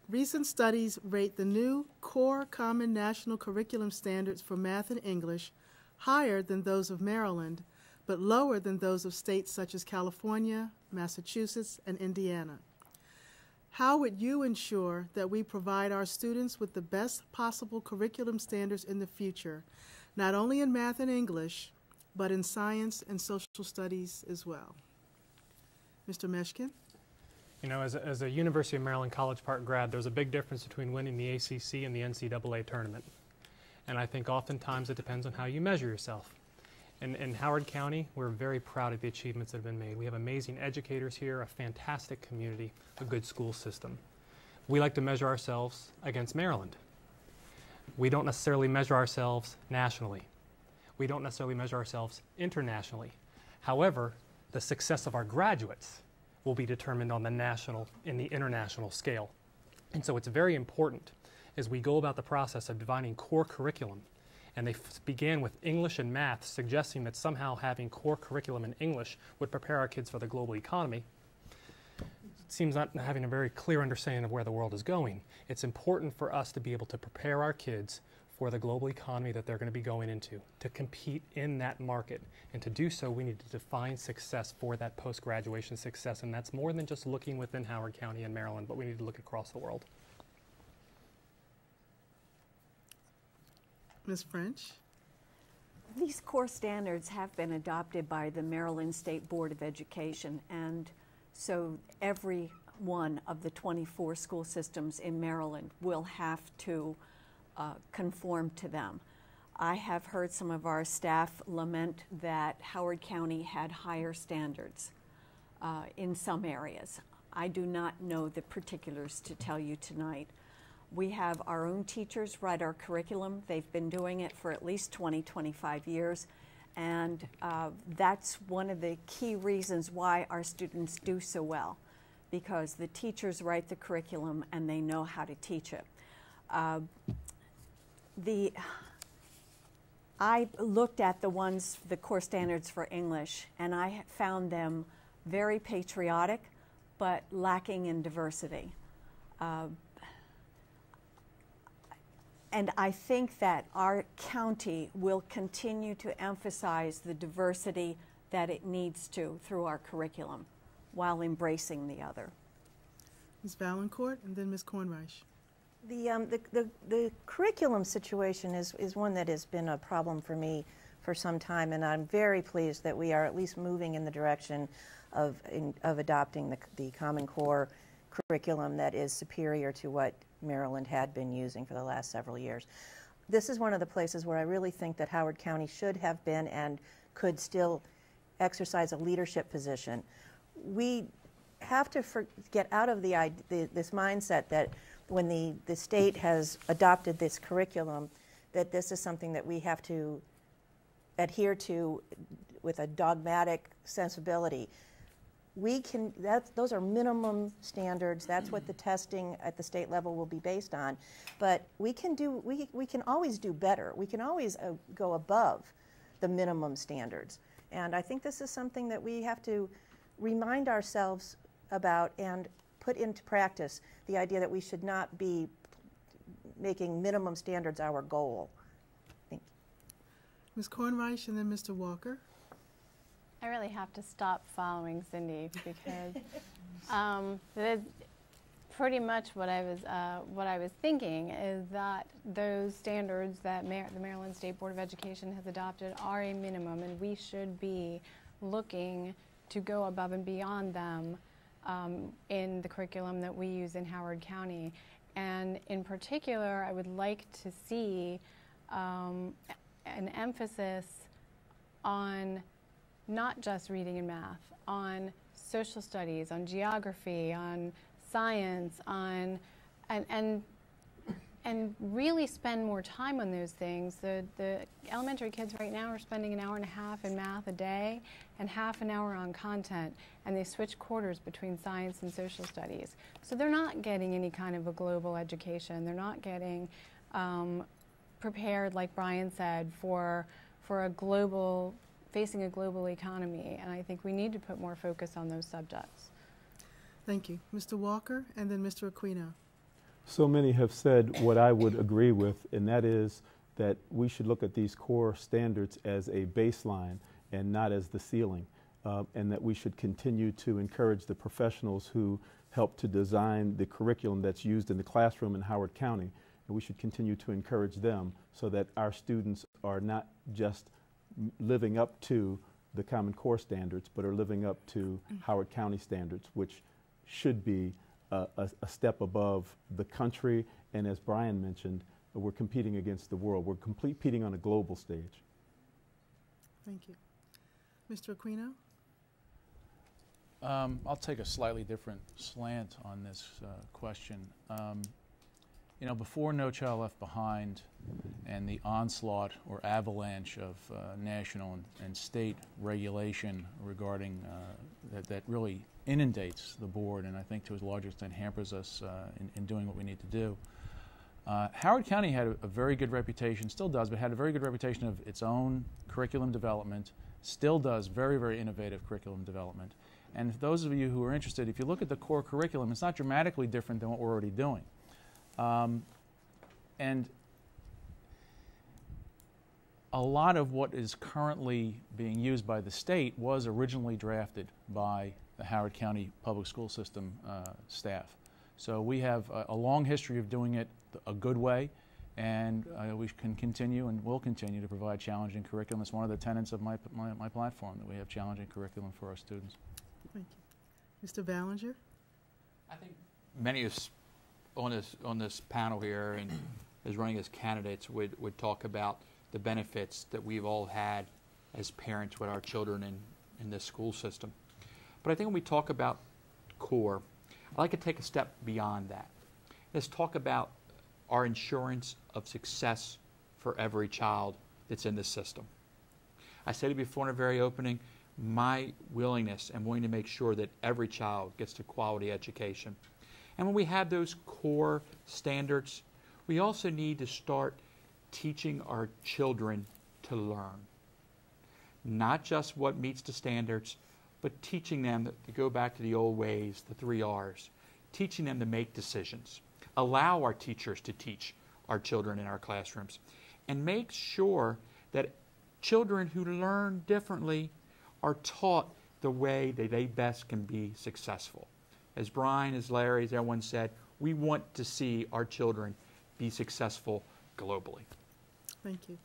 Recent studies rate the new core common national curriculum standards for math and English higher than those of Maryland, but lower than those of states such as California, Massachusetts, and Indiana. How would you ensure that we provide our students with the best possible curriculum standards in the future, not only in math and English, but in science and social studies as well? Mr. Meshkin? You know, as a University of Maryland College Park grad, there's a big difference between winning the ACC and the NCAA tournament. And I think oftentimes it depends on how you measure yourself. In Howard County, we're very proud of the achievements that have been made. We have amazing educators here, a fantastic community, a good school system. We like to measure ourselves against Maryland. We don't necessarily measure ourselves nationally. We don't necessarily measure ourselves internationally. However, the success of our graduates will be determined on the national and the international scale. And so it's very important as we go about the process of defining core curriculum, and they began with English and math, suggesting that somehow having core curriculum in English would prepare our kids for the global economy. It seems not having a very clear understanding of where the world is going. It's important for us to be able to prepare our kids for the global economy that they're going to be going into, to compete in that market. And to do so, we need to define success for that post-graduation success. And that's more than just looking within Howard County and Maryland, but we need to look across the world. Ms. French? These core standards have been adopted by the Maryland State Board of Education, and so every one of the 24 school systems in Maryland will have to conform to them. I have heard some of our staff lament that Howard County had higher standards in some areas. I do not know the particulars to tell you tonight. We have our own teachers write our curriculum. They've been doing it for at least 20, 25 years. And that's one of the key reasons why our students do so well, because the teachers write the curriculum and they know how to teach it. I looked at the core standards for English, and I found them very patriotic, but lacking in diversity. And I think that our county will continue to emphasize the diversity that it needs to through our curriculum while embracing the other. Ms. Vaillancourt and then Ms. Kornreich. The curriculum situation is one that has been a problem for me for some time, and I'm very pleased that we are at least moving in the direction of adopting the Common Core curriculum that is superior to what Maryland had been using for the last several years. This is one of the places where I really think that Howard County should have been and could still exercise a leadership position. We have to get out of this mindset that when the state has adopted this curriculum, that this is something that we have to adhere to with a dogmatic sensibility. Those are minimum standards. That's what the testing at the state level will be based on. But we can always do better. We can always go above the minimum standards. And I think this is something that we have to remind ourselves about and put into practice, the idea that we should not be making minimum standards our goal. Thank you. Ms. Kornreich and then Mr. Walker. I really have to stop following Cindy because pretty much what I was thinking is that those standards that the Maryland State Board of Education has adopted are a minimum, and we should be looking to go above and beyond them in the curriculum that we use in Howard County. And in particular, I would like to see an emphasis on not just reading and math, on social studies, on geography, on science, on and really spend more time on those things. The elementary kids right now are spending an hour and a half in math a day and half an hour on content, and they switch quarters between science and social studies. So they're not getting any kind of a global education. They're not getting prepared, like Brian said, for facing a global economy, and I think we need to put more focus on those subjects. Thank you. Mr. Walker and then Mr. Aquino. So many have said what I would agree with, and that is that we should look at these core standards as a baseline and not as the ceiling, and that we should continue to encourage the professionals who help to design the curriculum that's used in the classroom in Howard County, and we should continue to encourage them so that our students are not just living up to the Common Core standards, but are living up to Howard County standards, which should be a step above the country, and as Brian mentioned, we're competing against the world. We're competing on a global stage. Thank you. Mr. Aquino? I'll take a slightly different slant on this question. You know, before No Child Left Behind and the onslaught or avalanche of national and state regulation regarding that really inundates the board, and I think to a large extent hampers us in doing what we need to do. Howard County had a very good reputation, still does, but had a very good reputation of its own curriculum development, still does very, very innovative curriculum development. And for those of you who are interested, if you look at the core curriculum, it's not dramatically different than what we're already doing. And a lot of what is currently being used by the state was originally drafted by the Howard County Public School System staff. So we have a long history of doing it a good way, and we can continue and will continue to provide challenging curriculum. It's one of the tenets of my platform, that we have challenging curriculum for our students. Thank you. Mr. Ballinger? I think many of us on this panel here and as running as candidates would talk about the benefits that we've all had as parents with our children in this school system. But I think when we talk about core, I'd like to take a step beyond that. Let's talk about our insurance of success for every child that's in this system. I said it before in the very opening, my willingness and willing to make sure that every child gets a quality education. And when we have those core standards, we also need to start teaching our children to learn. Not just what meets the standards, but teaching them to go back to the old ways, the 3 R's. Teaching them to make decisions. Allow our teachers to teach our children in our classrooms. And make sure that children who learn differently are taught the way that they best can be successful. As Brian, as Larry, as everyone said, we want to see our children be successful globally. Thank you.